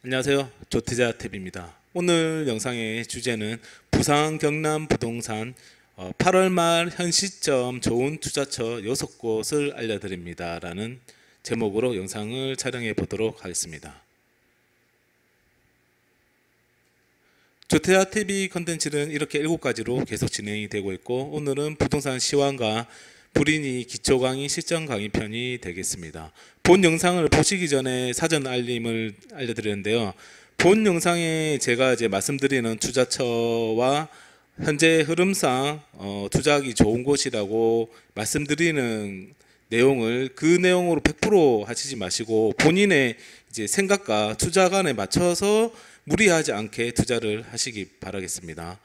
안녕하세요. 조태자 탭입니다. 오늘 영상의 주제는 부산 경남 부동산 8월 말 현 시점 좋은 투자처 6곳을 알려드립니다 라는 제목으로 영상을 촬영해 보도록 하겠습니다. 조태자 TV 컨텐츠는 이렇게 7가지로 계속 진행이 되고 있고, 오늘은 부동산 시황과 불인이 기초 강의 실전 강의 편이 되겠습니다. 본 영상을 보시기 전에 사전 알림을 알려드리는데요. 본 영상에 제가 이제 말씀드리는 투자처와 현재 흐름상 투자하기 좋은 곳이라고 말씀드리는 내용을 그 내용으로 100% 하시지 마시고 본인의 이제 생각과 투자관에 맞춰서 무리하지 않게 투자를 하시기 바라겠습니다.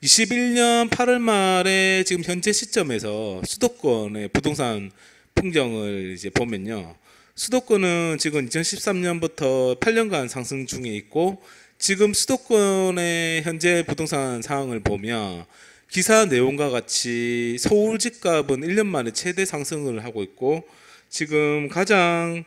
21년 8월 말에 지금 현재 시점에서 수도권의 부동산 풍경을 이제 보면요. 수도권은 지금 2013년부터 8년간 상승 중에 있고, 지금 수도권의 현재 부동산 상황을 보면 기사 내용과 같이 서울 집값은 1년 만에 최대 상승을 하고 있고, 지금 가장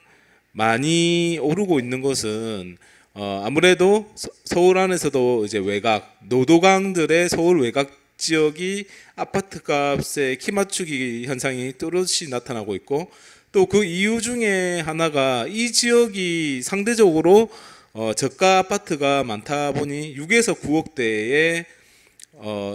많이 오르고 있는 것은 아무래도 서울 안에서도 이제 외곽 노도강들의 서울 외곽 지역이 아파트 값의 키 맞추기 현상이 뚜렷이 나타나고 있고, 또 그 이유 중에 하나가 이 지역이 상대적으로 저가 아파트가 많다 보니 6에서 9억대의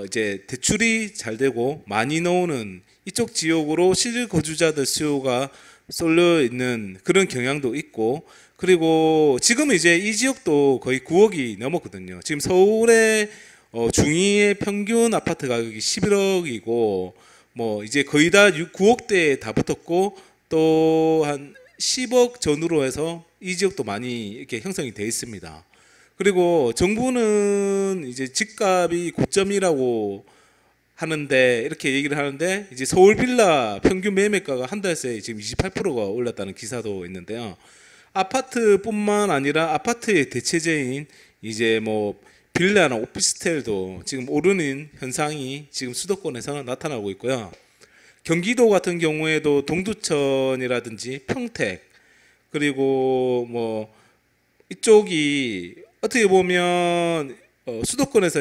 이제 대출이 잘 되고 많이 나오는 이쪽 지역으로 실거주자들 수요가 쏠려 있는 그런 경향도 있고, 그리고 지금 이제 이 지역도 거의 9억이 넘었거든요. 지금 서울의 중위의 평균 아파트 가격이 11억이고 뭐 이제 거의 다 9억대에 다 붙었고, 또 한 10억 전후로 해서 이 지역도 많이 이렇게 형성이 되어 있습니다. 그리고 정부는 이제 집값이 고점이라고 하는데, 이렇게 얘기를 하는데, 이제 서울 빌라 평균 매매가가 한 달 새에 지금 28%가 올랐다는 기사도 있는데요. 아파트뿐만 아니라 아파트의 대체제인 이제 뭐 빌라나 오피스텔도 지금 오르는 현상이 지금 수도권에서 나타나고 있고요. 경기도 같은 경우에도 동두천이라든지 평택, 그리고 뭐 이쪽이 어떻게 보면 수도권에서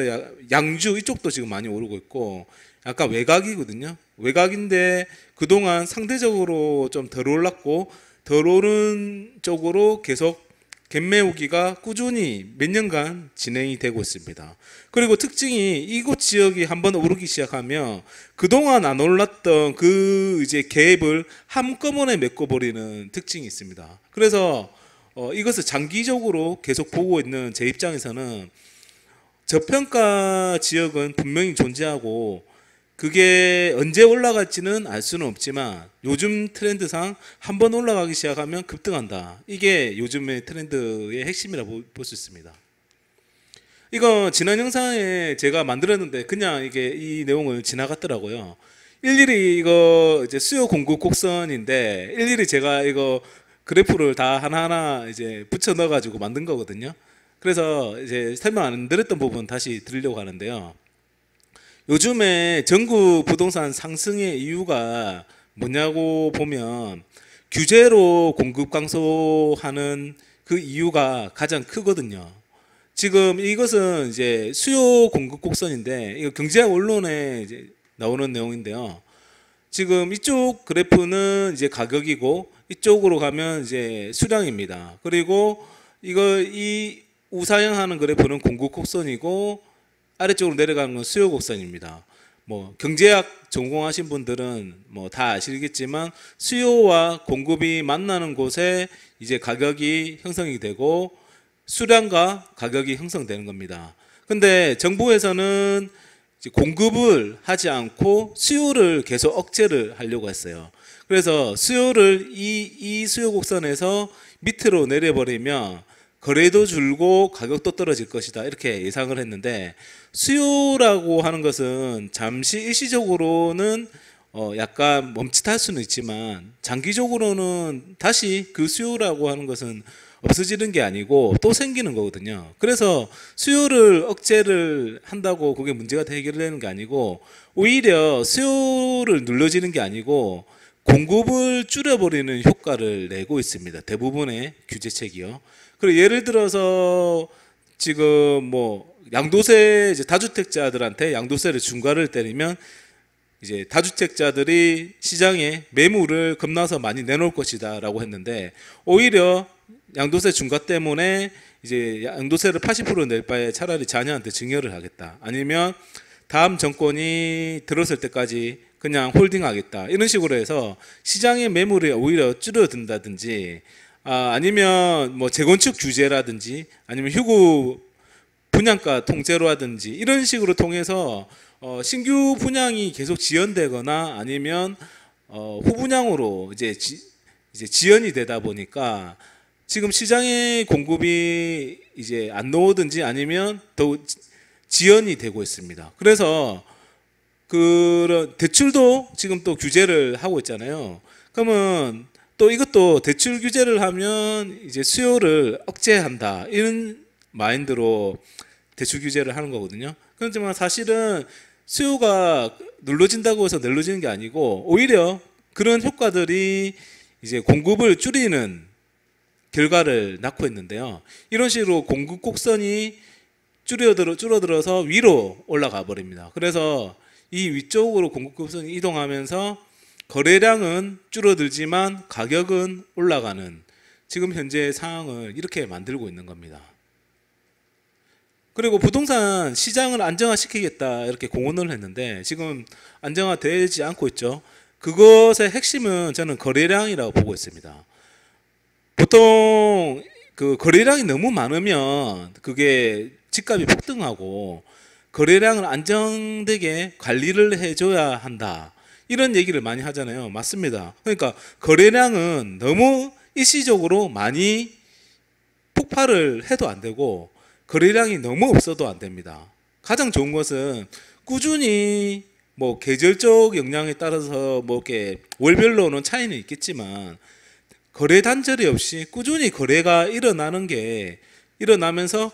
양주 이쪽도 지금 많이 오르고 있고, 약간 외곽이거든요. 외곽인데 그동안 상대적으로 좀 덜 올랐고, 덜 오른 쪽으로 계속 갭매우기가 꾸준히 몇 년간 진행이 되고 있습니다. 그리고 특징이 이곳 지역이 한번 오르기 시작하면 그동안 안 올랐던 그 이제 갭을 한꺼번에 메꿔버리는 특징이 있습니다. 그래서 이것을 장기적으로 계속 보고 있는 제 입장에서는 저평가 지역은 분명히 존재하고, 그게 언제 올라갈지는 알 수는 없지만 요즘 트렌드상 한번 올라가기 시작하면 급등한다. 이게 요즘의 트렌드의 핵심이라고 볼 수 있습니다. 이거 지난 영상에 제가 만들었는데 그냥 이게 이 내용을 지나갔더라고요. 일일이 이거 이제 수요 공급 곡선인데 일일이 제가 이거 그래프를 다 하나하나 이제 붙여 넣어 가지고 만든 거거든요. 그래서 이제 설명 안 드렸던 부분 다시 드리려고 하는데요. 요즘에 전국 부동산 상승의 이유가 뭐냐고 보면 규제로 공급 감소하는 그 이유가 가장 크거든요. 지금 이것은 이제 수요 공급 곡선인데, 이거 경제학 원론에 이제 나오는 내용인데요. 지금 이쪽 그래프는 이제 가격이고 이쪽으로 가면 이제 수량입니다. 그리고 이 우사형하는 그래프는 공급 곡선이고 아래쪽으로 내려가는 건 수요 곡선입니다. 뭐 경제학 전공하신 분들은 뭐 다 아시겠지만 수요와 공급이 만나는 곳에 이제 가격이 형성이 되고 수량과 가격이 형성되는 겁니다. 근데 정부에서는 이제 공급을 하지 않고 수요를 계속 억제를 하려고 했어요. 그래서 수요를 이 수요 곡선에서 밑으로 내려버리면 거래도 줄고 가격도 떨어질 것이다, 이렇게 예상을 했는데, 수요라고 하는 것은 잠시 일시적으로는 약간 멈칫할 수는 있지만 장기적으로는 다시 그 수요라고 하는 것은 없어지는 게 아니고 또 생기는 거거든요. 그래서 수요를 억제를 한다고 그게 문제가 해결되는 게 아니고, 오히려 수요를 눌러지는 게 아니고 공급을 줄여버리는 효과를 내고 있습니다. 대부분의 규제책이요. 그리고 예를 들어서 지금 뭐 양도세 이제 다주택자들한테 양도세를 중과를 때리면 이제 다주택자들이 시장에 매물을 겁나서 많이 내놓을 것이다라고 했는데 오히려 양도세 중과 때문에 이제 양도세를 80% 낼 바에 차라리 자녀한테 증여를 하겠다. 아니면 다음 정권이 들었을 때까지 그냥 홀딩하겠다. 이런 식으로 해서 시장의 매물이 오히려 줄어든다든지 아니면 뭐 재건축 규제라든지 아니면 휴구 분양가 통제로라든지 이런 식으로 통해서 신규 분양이 계속 지연되거나 아니면 후분양으로 이제 지연이 되다 보니까 지금 시장의 공급이 이제 안 나오든지 아니면 더 지연이 되고 있습니다. 그래서 그런 대출도 지금 또 규제를 하고 있잖아요. 그러면 또 이것도 대출 규제를 하면 이제 수요를 억제한다 이런 마인드로 대출 규제를 하는 거거든요. 그렇지만 사실은 수요가 눌러진다고 해서 눌러지는 게 아니고 오히려 그런 효과들이 이제 공급을 줄이는 결과를 낳고 있는데요. 이런 식으로 공급 곡선이 줄어들어서 위로 올라가 버립니다. 그래서 이 위쪽으로 공급 곡선이 이동하면서 거래량은 줄어들지만 가격은 올라가는 지금 현재 상황을 이렇게 만들고 있는 겁니다. 그리고 부동산 시장을 안정화시키겠다 이렇게 공언을 했는데 지금 안정화되지 않고 있죠. 그것의 핵심은 저는 거래량이라고 보고 있습니다. 보통 그 거래량이 너무 많으면 그게 집값이 폭등하고 거래량을 안정되게 관리를 해줘야 한다. 이런 얘기를 많이 하잖아요. 맞습니다. 그러니까 거래량은 너무 일시적으로 많이 폭발을 해도 안 되고 거래량이 너무 없어도 안 됩니다. 가장 좋은 것은 꾸준히 뭐 계절적 영향에 따라서 뭐 이렇게 월별로는 차이는 있겠지만 거래 단절이 없이 꾸준히 거래가 일어나면서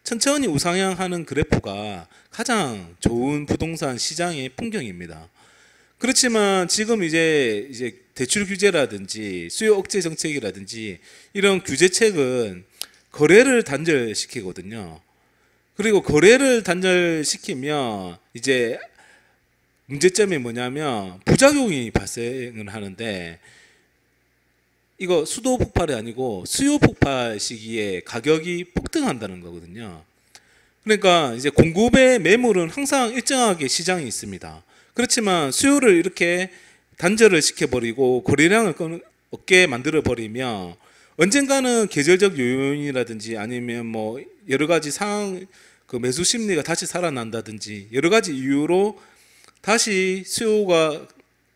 천천히 우상향하는 그래프가 가장 좋은 부동산 시장의 풍경입니다. 그렇지만 지금 이제 대출 규제라든지 수요 억제 정책이라든지 이런 규제책은 거래를 단절시키거든요. 그리고 거래를 단절시키면 이제 문제점이 뭐냐면 부작용이 발생을 하는데 이거 수도 폭발이 아니고 수요 폭발 시기에 가격이 폭등한다는 거거든요. 그러니까 이제 공급의 매물은 항상 일정하게 시장이 있습니다. 그렇지만 수요를 이렇게 단절을 시켜버리고 거래량을 없게 만들어버리면 언젠가는 계절적 요인이라든지 아니면 뭐 여러 가지 상황 그 매수 심리가 다시 살아난다든지 여러 가지 이유로 다시 수요가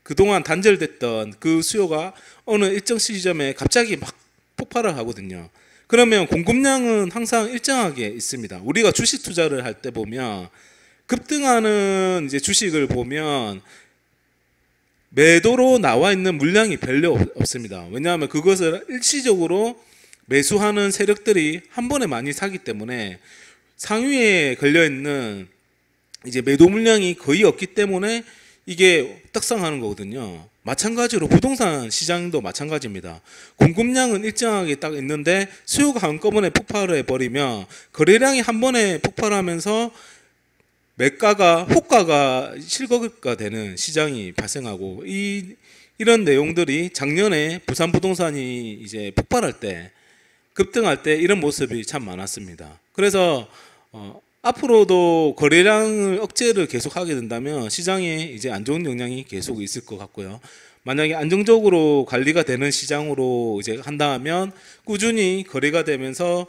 그동안 단절됐던 그 수요가 어느 일정 시점에 갑자기 막 폭발을 하거든요. 그러면 공급량은 항상 일정하게 있습니다. 우리가 주식 투자를 할 때 보면 급등하는 이제 주식을 보면 매도로 나와 있는 물량이 별로 없습니다. 왜냐하면 그것을 일시적으로 매수하는 세력들이 한 번에 많이 사기 때문에 상위에 걸려 있는 이제 매도 물량이 거의 없기 때문에 이게 떡상하는 거거든요. 마찬가지로 부동산 시장도 마찬가지입니다. 공급량은 일정하게 딱 있는데 수요가 한꺼번에 폭발을 해버리면 거래량이 한 번에 폭발하면서 매가가 호가가 실거래가 되는 시장이 발생하고 이런 내용들이 작년에 부산 부동산이 이제 폭발할 때 급등할 때 이런 모습이 참 많았습니다. 그래서 앞으로도 거래량을 억제를 계속하게 된다면 시장에 이제 안 좋은 영향이 계속 있을 것 같고요. 만약에 안정적으로 관리가 되는 시장으로 이제 한다면 꾸준히 거래가 되면서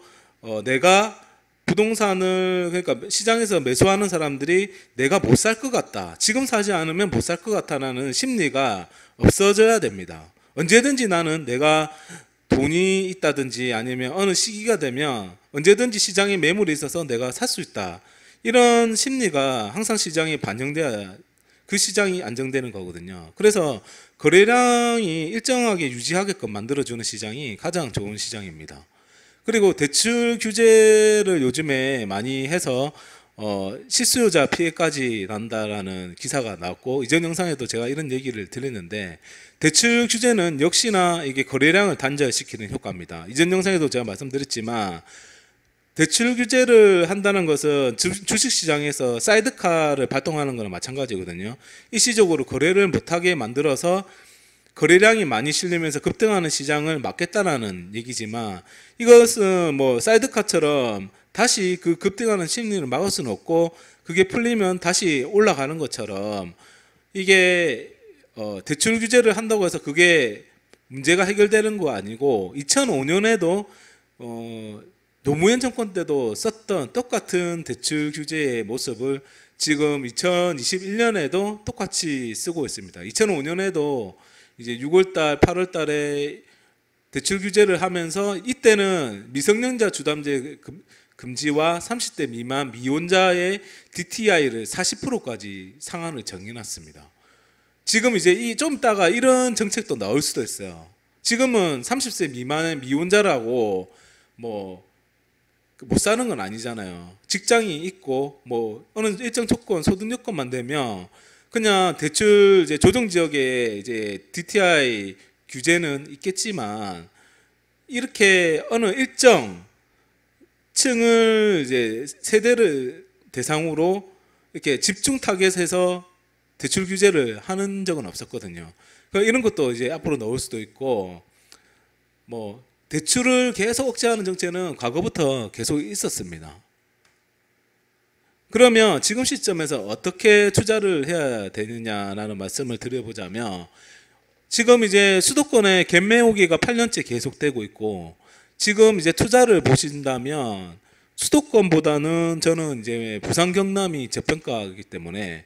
내가 부동산을 그러니까 시장에서 매수하는 사람들이 내가 못 살 것 같다. 지금 사지 않으면 못 살 것 같다라는 심리가 없어져야 됩니다. 언제든지 나는 내가 돈이 있다든지 아니면 어느 시기가 되면 언제든지 시장에 매물이 있어서 내가 살 수 있다. 이런 심리가 항상 시장에 반영돼야 그 시장이 안정되는 거거든요. 그래서 거래량이 일정하게 유지하게끔 만들어주는 시장이 가장 좋은 시장입니다. 그리고 대출 규제를 요즘에 많이 해서 실수요자 피해까지 난다라는 기사가 나왔고, 이전 영상에도 제가 이런 얘기를 드렸는데, 대출 규제는 역시나 이게 거래량을 단절시키는 효과입니다. 이전 영상에도 제가 말씀드렸지만 대출 규제를 한다는 것은 주식시장에서 사이드카를 발동하는 거랑 마찬가지거든요. 일시적으로 거래를 못하게 만들어서 거래량이 많이 실리면서 급등하는 시장을 막겠다라는 얘기지만, 이것은 뭐 사이드카처럼 다시 그 급등하는 심리를 막을 수는 없고, 그게 풀리면 다시 올라가는 것처럼, 이게 대출 규제를 한다고 해서 그게 문제가 해결되는 거 아니고, 2005년에도 노무현 정권 때도 썼던 똑같은 대출 규제의 모습을 지금 2021년에도 똑같이 쓰고 있습니다. 2005년에도 이제 6월달, 8월달에 대출 규제를 하면서, 이때는 미성년자 주담대 금지와 30대 미만 미혼자의 DTI를 40%까지 상한을 정해놨습니다. 지금 이제 좀 있다가 이런 정책도 나올 수도 있어요. 지금은 30세 미만의 미혼자라고 뭐 못 사는 건 아니잖아요. 직장이 있고 뭐 어느 일정 조건, 소득 요건만 되면 그냥 대출 이제 조정 지역에 이제 DTI 규제는 있겠지만, 이렇게 어느 일정 층을 이제 세대를 대상으로 이렇게 집중 타겟해서 대출 규제를 하는 적은 없었거든요. 그러니까 이런 것도 이제 앞으로 나올 수도 있고, 뭐 대출을 계속 억제하는 정책은 과거부터 계속 있었습니다. 그러면 지금 시점에서 어떻게 투자를 해야 되느냐라는 말씀을 드려보자면, 지금 이제 수도권의 갭 매우기가 8년째 계속되고 있고, 지금 이제 투자를 보신다면 수도권보다는 저는 이제 부산 경남이 저평가이기 때문에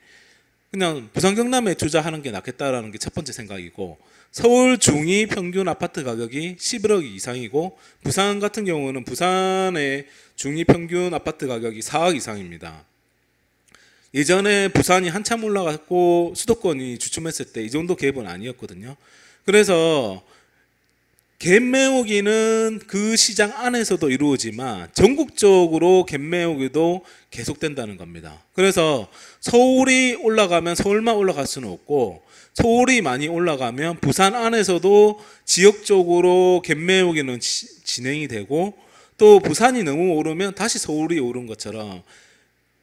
그냥 부산 경남에 투자하는 게 낫겠다라는 게 첫 번째 생각이고, 서울 중위 평균 아파트 가격이 11억 이상이고, 부산 같은 경우는 부산의 중위 평균 아파트 가격이 4억 이상입니다. 예전에 부산이 한참 올라갔고 수도권이 주춤했을 때 이 정도 갭은 아니었거든요. 그래서 갭 메우기는 그 시장 안에서도 이루어지만 전국적으로 갭 메우기도 계속된다는 겁니다. 그래서 서울이 올라가면 서울만 올라갈 수는 없고, 서울이 많이 올라가면 부산 안에서도 지역적으로 갭 메우기는 진행이 되고, 또 부산이 너무 오르면 다시 서울이 오른 것처럼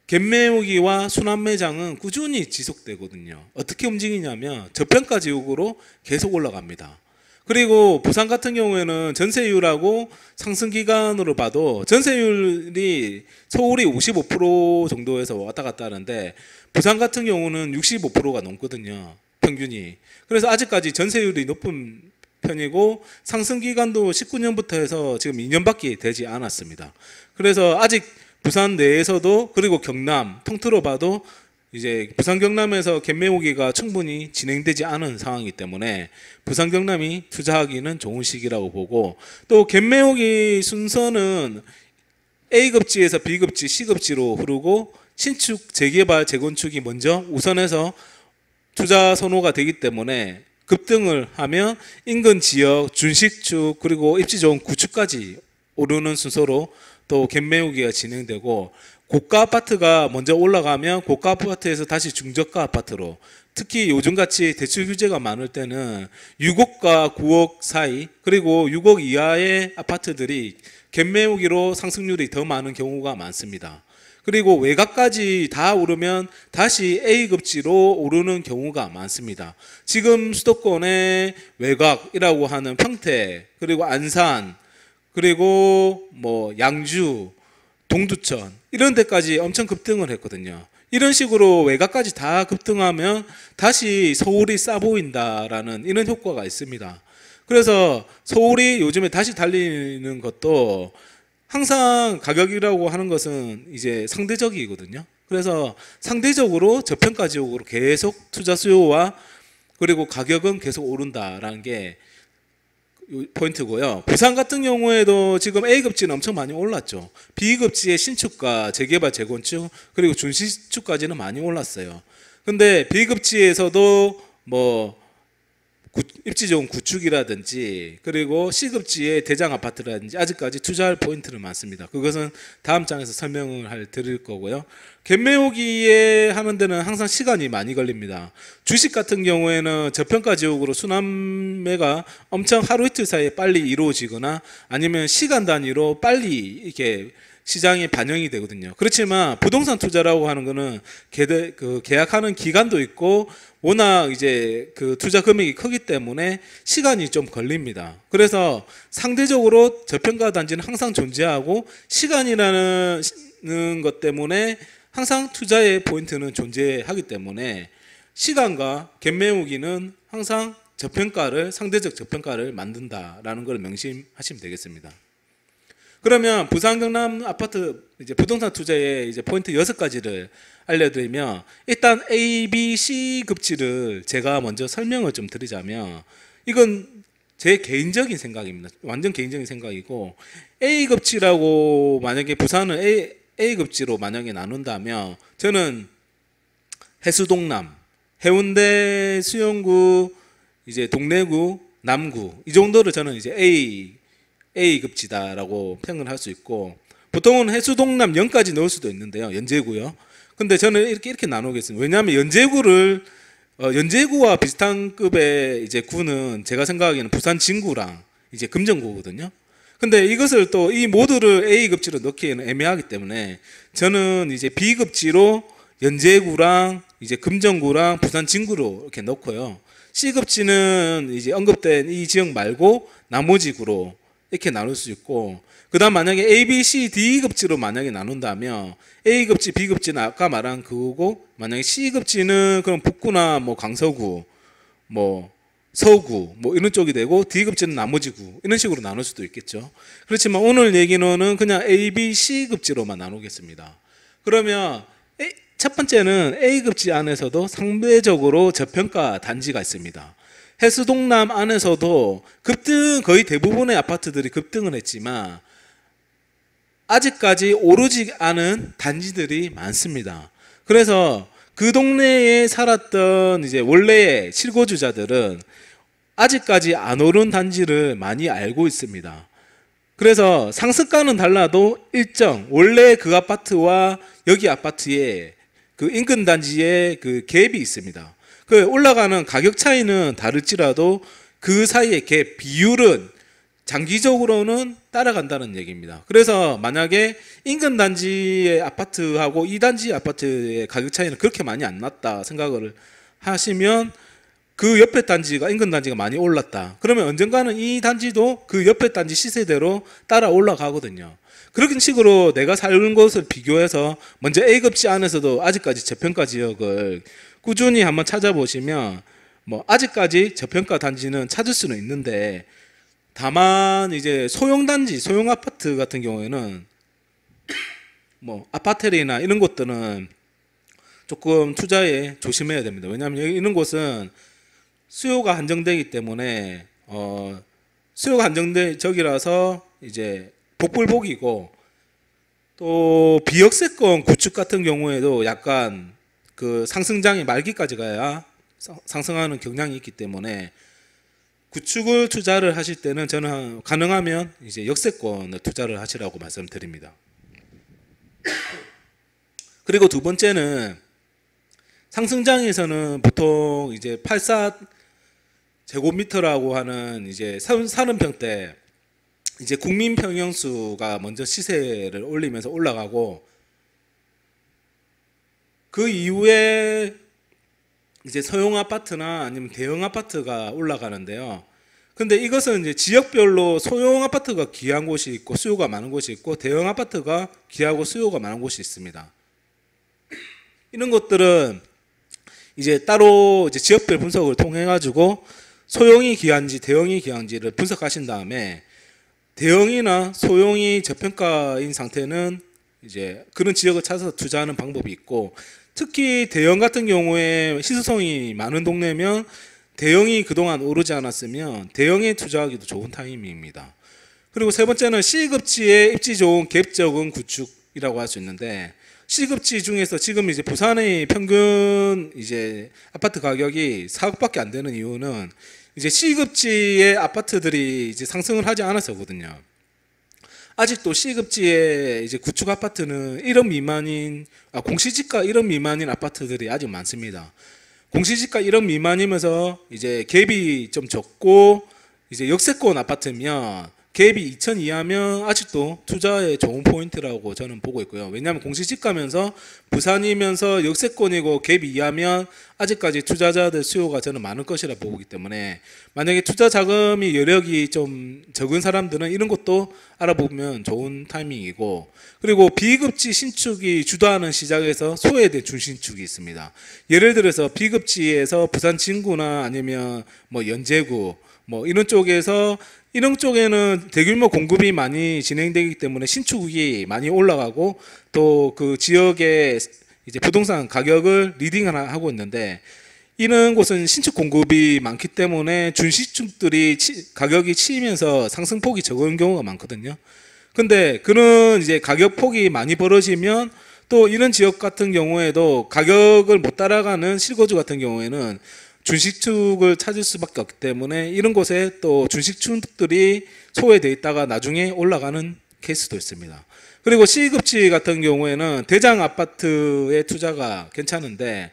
갭 메우기와 순환 매장은 꾸준히 지속되거든요. 어떻게 움직이냐면 저평가 지역으로 계속 올라갑니다. 그리고 부산 같은 경우에는 전세율하고 상승 기간으로 봐도 전세율이 서울이 55% 정도에서 왔다 갔다 하는데, 부산 같은 경우는 65%가 넘거든요, 평균이. 그래서 아직까지 전세율이 높은 편이고, 상승 기간도 19년부터 해서 지금 2년밖에 되지 않았습니다. 그래서 아직 부산 내에서도, 그리고 경남 통틀어 봐도 이제 부산 경남에서 갭 메우기가 충분히 진행되지 않은 상황이기 때문에 부산 경남이 투자하기는 좋은 시기라고 보고, 또 갭 메우기 순서는 A급지에서 B급지, C급지로 흐르고, 신축, 재개발, 재건축이 먼저 우선해서 투자 선호가 되기 때문에 급등을 하면 인근 지역, 준식축, 그리고 입지 좋은 구축까지 오르는 순서로 또 갭 메우기가 진행되고, 고가 아파트가 먼저 올라가면 고가 아파트에서 다시 중저가 아파트로, 특히 요즘같이 대출 규제가 많을 때는 6억과 9억 사이, 그리고 6억 이하의 아파트들이 갭 메우기로 상승률이 더 많은 경우가 많습니다. 그리고 외곽까지 다 오르면 다시 A급지로 오르는 경우가 많습니다. 지금 수도권의 외곽이라고 하는 평택, 그리고 안산, 그리고 뭐 양주, 동두천 이런 데까지 엄청 급등을 했거든요. 이런 식으로 외곽까지 다 급등하면 다시 서울이 싸 보인다라는 이런 효과가 있습니다. 그래서 서울이 요즘에 다시 달리는 것도, 항상 가격이라고 하는 것은 이제 상대적이거든요. 그래서 상대적으로 저평가 지역으로 계속 투자 수요와 그리고 가격은 계속 오른다라는 게 포인트고요. 부산 같은 경우에도 지금 A급지는 엄청 많이 올랐죠. B급지의 신축과 재개발, 재건축, 그리고 준신축까지는 많이 올랐어요. 근데 B급지에서도 뭐 입지 좋은 구축이라든지 그리고 C급지의 대장 아파트라든지 아직까지 투자할 포인트는 많습니다. 그것은 다음 장에서 설명을 드릴 거고요. 갭매우기에 하는 데는 항상 시간이 많이 걸립니다. 주식 같은 경우에는 저평가 지역으로 순환매가 엄청 하루 이틀 사이에 빨리 이루어지거나 아니면 시간 단위로 빨리 이렇게 시장에 반영이 되거든요. 그렇지만 부동산 투자라고 하는 거는 계약하는 기간도 있고 워낙 이제 그 투자 금액이 크기 때문에 시간이 좀 걸립니다. 그래서 상대적으로 저평가 단지는 항상 존재하고 시간이라는 것 때문에 항상 투자의 포인트는 존재하기 때문에 시간과 갭매우기는 항상 상대적 저평가를 만든다라는 걸 명심하시면 되겠습니다. 그러면 부산 경남 아파트 이제 부동산 투자의 이제 포인트 6가지를 알려드리면 일단 A, B, C 급지를 제가 먼저 설명을 좀 드리자면 이건 제 개인적인 생각입니다. 완전 개인적인 생각이고 A 급지라고 만약에 부산을 A 급지로 만약에 나눈다면 저는 해수동남, 해운대 수영구, 이제 동래구, 남구 이 정도를 저는 이제 A 급지다라고 평을 할 수 있고 보통은 해수동남 0까지 넣을 수도 있는데요. 연제구요. 근데 저는 이렇게 나누겠습니다. 왜냐하면 연제구와 비슷한 급의 이제 구는 제가 생각하기에는 부산 진구랑 이제 금정구거든요. 근데 이것을 또 이 모두를 A 급지로 넣기에는 애매하기 때문에 저는 이제 B 급지로 연제구랑 이제 금정구랑 부산 진구로 이렇게 넣고요. C 급지는 이제 언급된 이 지역 말고 나머지 구로 이렇게 나눌 수 있고 그다음 만약에 A, B, C, D 급지로 만약에 나눈다면 A 급지, B 급지는 아까 말한 그거고 만약에 C 급지는 그럼 북구나 뭐 강서구, 뭐 서구 뭐 이런 쪽이 되고 D 급지는 나머지 구 이런 식으로 나눌 수도 있겠죠. 그렇지만 오늘 얘기는 그냥 A, B, C 급지로만 나누겠습니다. 그러면 첫 번째는 A 급지 안에서도 상대적으로 저평가 단지가 있습니다. 해수동남 안에서도 거의 대부분의 아파트들이 급등을 했지만 아직까지 오르지 않은 단지들이 많습니다. 그래서 그 동네에 살았던 이제 원래의 실거주자들은 아직까지 안 오른 단지를 많이 알고 있습니다. 그래서 상승가는 달라도 일정 원래 그 아파트와 여기 아파트의 그 인근 단지의 그 갭이 있습니다. 그 올라가는 가격 차이는 다를지라도 그 사이의 갭 비율은 장기적으로는 따라간다는 얘기입니다. 그래서 만약에 인근 단지의 아파트하고 이 단지 아파트의 가격 차이는 그렇게 많이 안 났다 생각을 하시면 그 옆에 단지가 인근 단지가 많이 올랐다. 그러면 언젠가는 이 단지도 그 옆에 단지 시세대로 따라 올라가거든요. 그런 식으로 내가 사는 곳을 비교해서 먼저 A급지 안에서도 아직까지 저평가 지역을 꾸준히 한번 찾아보시면 뭐 아직까지 저평가 단지는 찾을 수는 있는데 다만 이제 소형 단지, 소형 아파트 같은 경우에는 뭐 아파텔이나 이런 곳들은 조금 투자에 조심해야 됩니다. 왜냐하면 이런 곳은 수요가 한정되기 때문에 수요가 한정된 적이라서 이제 복불복이고 또 비역세권 구축 같은 경우에도 약간 그 상승장이 말기까지 가야 상승하는 경향이 있기 때문에 구축을 투자를 하실 때는 저는 가능하면 이제 역세권을 투자를 하시라고 말씀드립니다. 그리고 두 번째는 상승장에서는 보통 이제 84제곱미터라고 하는 이제 30평대 이제 국민 평형수가 먼저 시세를 올리면서 올라가고 그 이후에 이제 소형 아파트나 아니면 대형 아파트가 올라가는데요. 근데 이것은 이제 지역별로 소형 아파트가 귀한 곳이 있고 수요가 많은 곳이 있고 대형 아파트가 귀하고 수요가 많은 곳이 있습니다. 이런 것들은 이제 따로 이제 지역별 분석을 통해 가지고 소형이 귀한지 대형이 귀한지를 분석하신 다음에 대형이나 소형이 저평가인 상태는 이제 그런 지역을 찾아서 투자하는 방법이 있고 특히 대형 같은 경우에 희소성이 많은 동네면 대형이 그동안 오르지 않았으면 대형에 투자하기도 좋은 타이밍입니다. 그리고 세 번째는 C급지의 입지 좋은 갭 적은 구축이라고 할 수 있는데 C급지 중에서 지금 이제 부산의 평균 이제 아파트 가격이 4억밖에 안 되는 이유는 이제 C급지의 아파트들이 이제 상승을 하지 않았었거든요. 아직도 C급지의 이제 구축 아파트는 1억 미만인 공시지가 1억 미만인 아파트들이 아직 많습니다. 공시지가 1억 미만이면서 이제 갭이 좀 적고 이제 역세권 아파트면 갭이 2천 이하면 아직도 투자에 좋은 포인트라고 저는 보고 있고요. 왜냐하면 공시지가면서 부산이면서 역세권이고 갭 이하면 아직까지 투자자들 수요가 저는 많을 것이라 보기 때문에 만약에 투자 자금이 여력이 좀 적은 사람들은 이런 것도 알아보면 좋은 타이밍이고, 그리고 B급지 신축이 주도하는 시장에서 소외된 준신축이 있습니다. 예를 들어서 B급지에서 부산 진구나 아니면 뭐 연제구 뭐 이런 쪽에는 대규모 공급이 많이 진행되기 때문에 신축이 많이 올라가고 또 그 지역의 이제 부동산 가격을 리딩하고 있는데, 이런 곳은 신축 공급이 많기 때문에 준신축들이 가격이 치이면서 상승폭이 적은 경우가 많거든요. 근데 그런 이제 가격폭이 많이 벌어지면 또 이런 지역 같은 경우에도 가격을 못 따라가는 실거주 같은 경우에는 준식축을 찾을 수밖에 없기 때문에 이런 곳에 또 준식축들이 소외되어 있다가 나중에 올라가는 케이스도 있습니다. 그리고 C급지 같은 경우에는 대장 아파트의 투자가 괜찮은데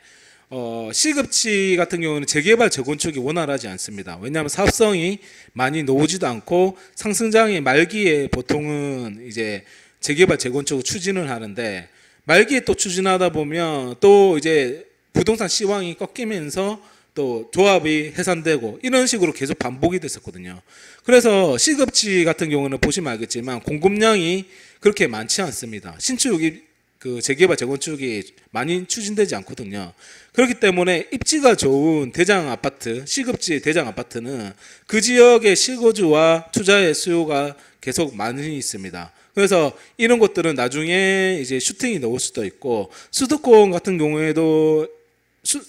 C급지 같은 경우는 재개발 재건축이 원활하지 않습니다. 왜냐하면 사업성이 많이 나오지도 않고 상승장의 말기에 보통은 이제 재개발 재건축을 추진을 하는데, 말기에 또 추진하다 보면 또 이제 부동산 시황이 꺾이면서 또 조합이 해산되고 이런 식으로 계속 반복이 됐었거든요. 그래서 C급지 같은 경우는 보시면 알겠지만 공급량이 그렇게 많지 않습니다. 신축이 그 재개발 재건축이 많이 추진되지 않거든요. 그렇기 때문에 입지가 좋은 대장 아파트, C급지 대장 아파트는 그 지역의 실거주와 투자의 수요가 계속 많이 있습니다. 그래서 이런 것들은 나중에 이제 슈팅이 나올 수도 있고, 수도권 같은 경우에도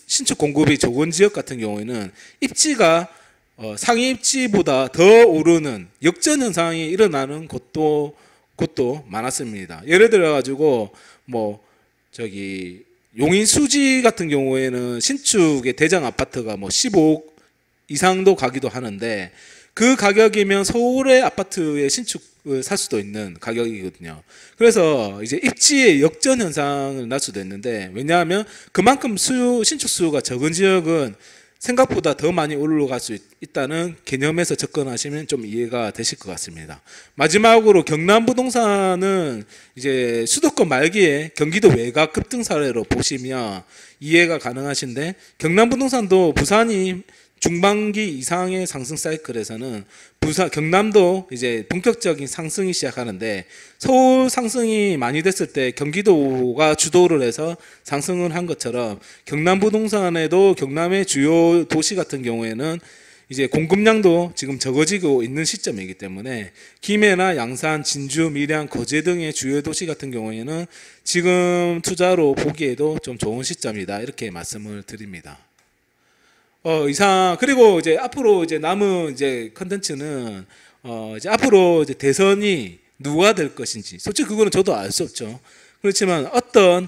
신축 공급이 적은 지역 같은 경우에는 입지가 상위 입지보다 더 오르는 역전 현상이 일어나는 곳도 많았습니다. 예를 들어 가지고 뭐 저기 용인 수지 같은 경우에는 신축의 대장 아파트가 뭐 15억 이상도 가기도 하는데, 그 가격이면 서울의 아파트의 신축을 살 수도 있는 가격이거든요. 그래서 이제 입지의 역전 현상을 날 수도 있는데, 왜냐하면 그만큼 신축 수요가 적은 지역은 생각보다 더 많이 올라갈 수 있다는 개념에서 접근하시면 좀 이해가 되실 것 같습니다. 마지막으로 경남 부동산은 이제 수도권 말기에 경기도 외곽 급등 사례로 보시면 이해가 가능하신데, 경남 부동산도 부산이 중반기 이상의 상승 사이클에서는 경남도 이제 본격적인 상승이 시작하는데, 서울 상승이 많이 됐을 때 경기도가 주도를 해서 상승을 한 것처럼 경남 부동산에도 경남의 주요 도시 같은 경우에는 이제 공급량도 지금 적어지고 있는 시점이기 때문에 김해나 양산, 진주, 밀양, 거제 등의 주요 도시 같은 경우에는 지금 투자로 보기에도 좀 좋은 시점이다, 이렇게 말씀을 드립니다. 그리고 이제 앞으로 이제 남은 이제 컨텐츠는 이제 앞으로 이제 대선이 누가 될 것인지, 솔직히 그거는 저도 알 수 없죠. 그렇지만 어떤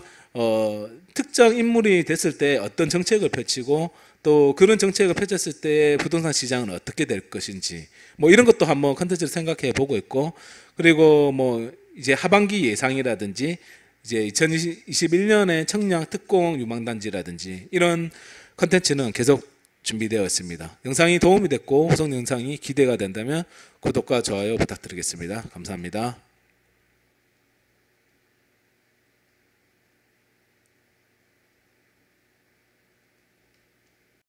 특정 인물이 됐을 때 어떤 정책을 펼치고 또 그런 정책을 펼쳤을 때 부동산 시장은 어떻게 될 것인지, 뭐 이런 것도 한번 컨텐츠를 생각해 보고 있고, 그리고 뭐 이제 하반기 예상이라든지 이제 2021년에 청량 특공 유망단지라든지 이런 컨텐츠는 계속 준비되어 있습니다. 영상이 도움이 됐고 후속 영상이 기대가 된다면 구독과 좋아요 부탁드리겠습니다. 감사합니다.